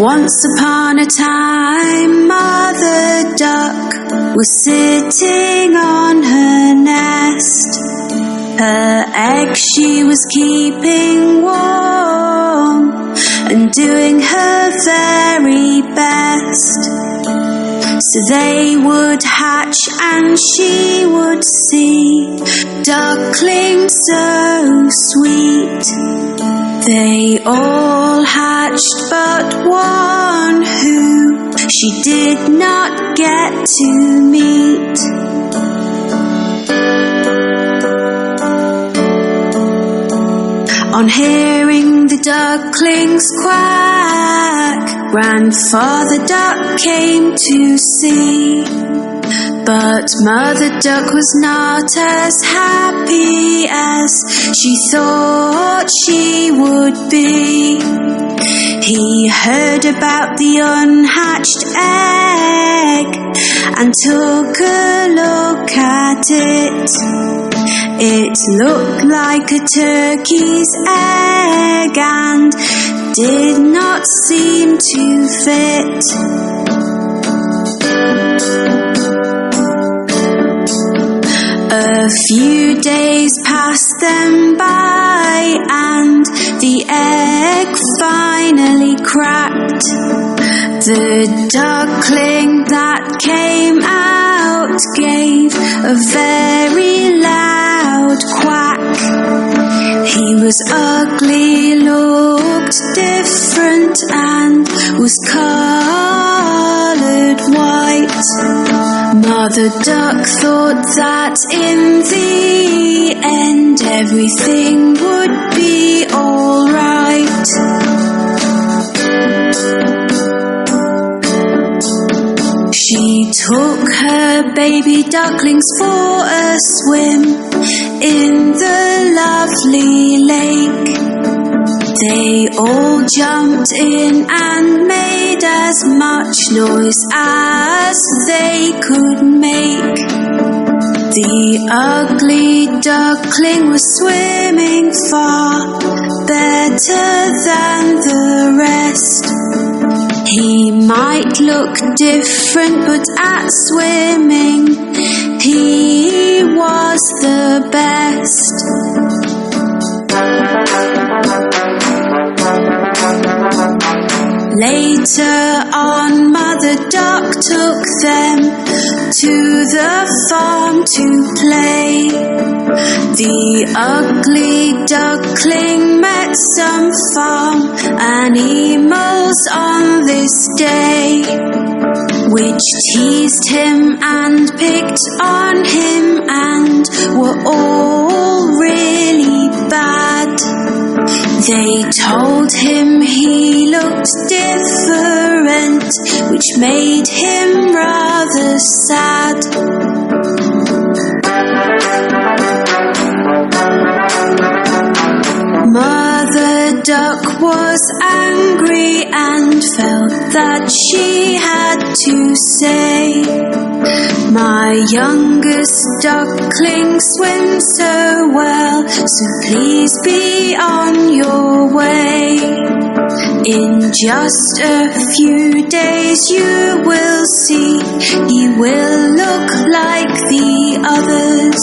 Once upon a time, Mother Duck was sitting on her nest. Her egg she was keeping warm and doing her very best. So they would hatch and she would see ducklings so sweet. They all hatched but one who she did not get to meet. On hearing the ducklings quack, Grandfather Duck came to see. But Mother Duck was not as happy as she thought she would be. He heard about the unhatched egg and took a look at it. It looked like a turkey's egg and did not seem to fit. A few days passed them by and the egg finally cracked. The duckling that came out gave a very loud quack. He was ugly, looked different and was coloured white. Mother Duck thought that in the end everything would be all right. She took her baby ducklings for a swim in the lovely lake. They all jumped in and made as much noise as they could make. The ugly duckling was swimming far better than the rest. He might look different, but at swimming he was the best. Later on, Mother Duck took them to the farm to play. The ugly duckling met some farm animals on this day, which teased him and picked on him and were all really bad. They told him he looked different, which made him rather sad. Mother Duck was angry and felt that she had to say, "My youngest duckling swims so well, so please be on your way. In just a few days you will see he will look like the others.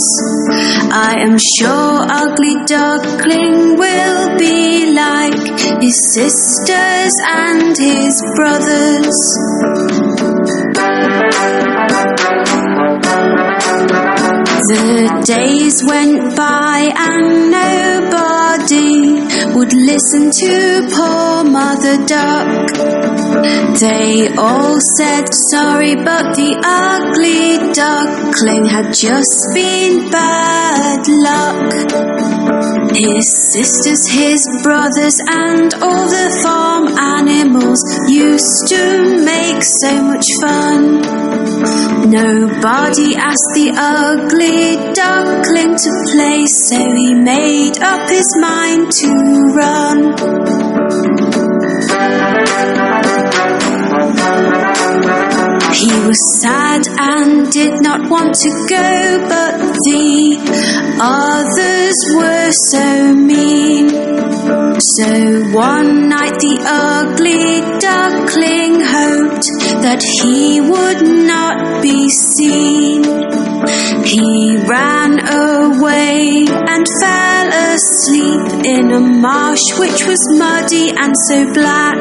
I am sure ugly duckling will be like his sisters and his brothers." The days went by and nobody would listen to poor Mother Duck. They all said sorry, but the ugly duckling had just been bad luck. His sisters, his brothers, and all the farm animals used to make so much fun. Nobody asked the ugly duckling to play, so he made up his mind to run. He was sad and did not want to go, but the others were so mean. So one night the ugly duckling in a marsh which was muddy and so black.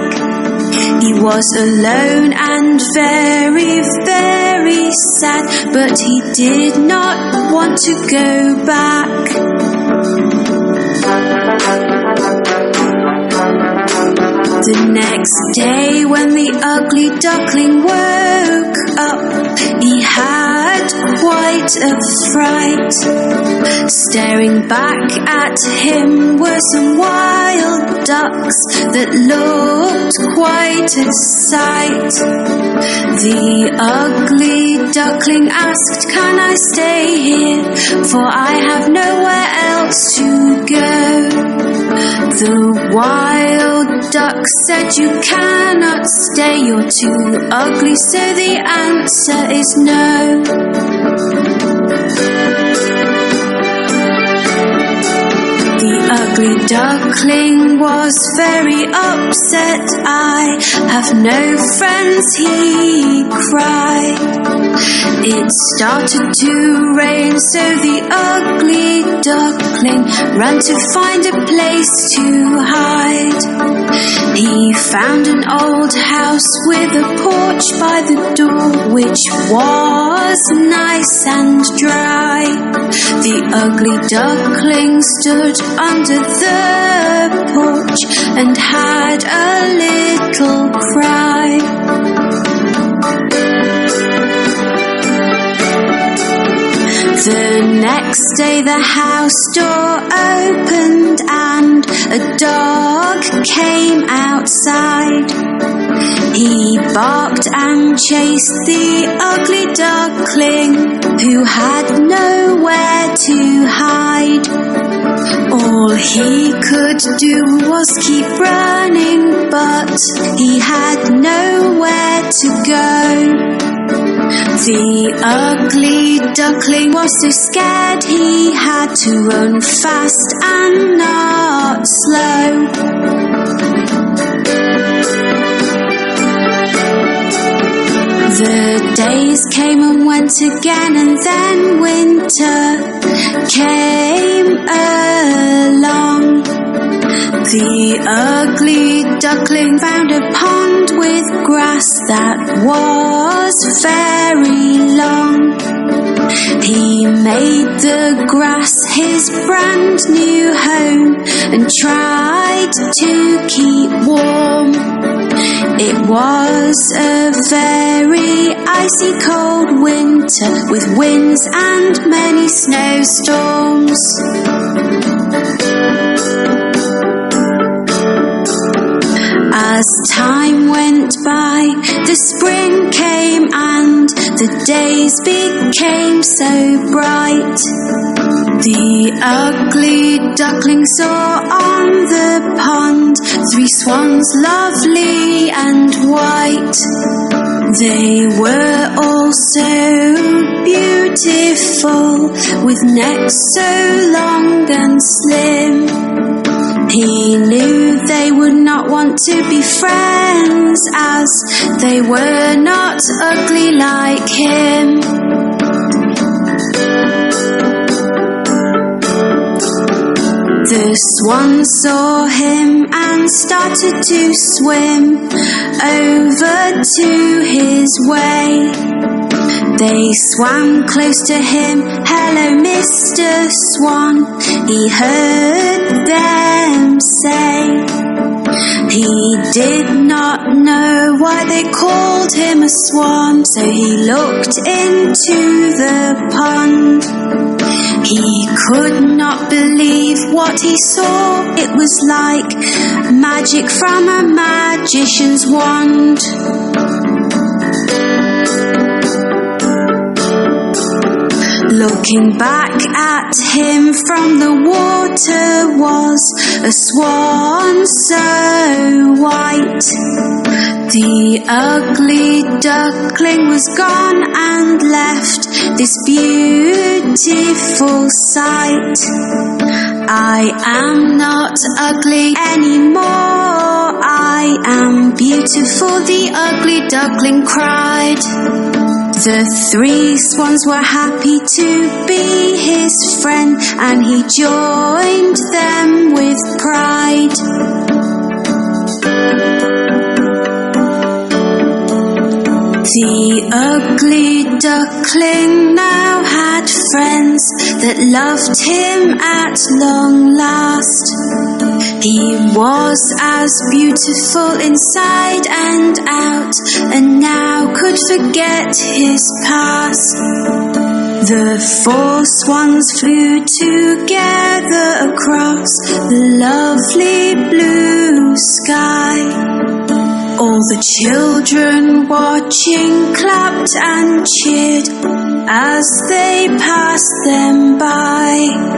He was alone and very, very sad, but he did not want to go back. The next day when the ugly duckling woke up, he had quite a fright. Staring back at him were some wild ducks that looked quite a sight. The ugly duckling asked, "Can I stay here? For I have nowhere else to go." The wild duck said, "You cannot stay, you're too ugly," so the answer is no. The ugly duckling was very upset. "I have no friends," he cried. It started to rain, so the ugly duckling ran to find a place to hide. He found an old house with a porch by the door, which was nice and dry. The ugly duckling stood under the porch and had a little cry. The next day the house door opened and a dog came outside. He barked and chased the ugly duckling, who had nowhere to hide. All he could do was keep running, but he had nowhere to go. The ugly duckling was so scared he had to run fast and not slow. The days came and went again, and then winter came along. The ugly duckling found a pond with grass that was very long. He made the grass his brand new home and tried to keep warm. It was a very icy cold winter with winds and many snowstorms. As time went by, the spring came and the days became so bright. The ugly duckling saw on the pond 3 swans, lovely and white. They were all so beautiful, with necks so long and slim. He knew they would not want to be friends, as they were not ugly like him. The swan saw him and started to swim over to his way. They swam close to him. "Hello, Mr. Swan," he heard them say. He did not know why they called him a swan, so he looked into the pond. He could not believe what he saw. It was like magic from a magician's wand. Looking back at him from the water was a swan so white. The ugly duckling was gone and left this beautiful sight. I am not ugly anymore, I am beautiful, the ugly duckling cried. The 3 swans were happy to be his friend, and he joined them with pride. The ugly duckling now had friends that loved him at long last. He was as beautiful inside and out, and now could forget his past. The 4 swans flew together across the lovely blue sky. All the children watching clapped and cheered as they passed them by.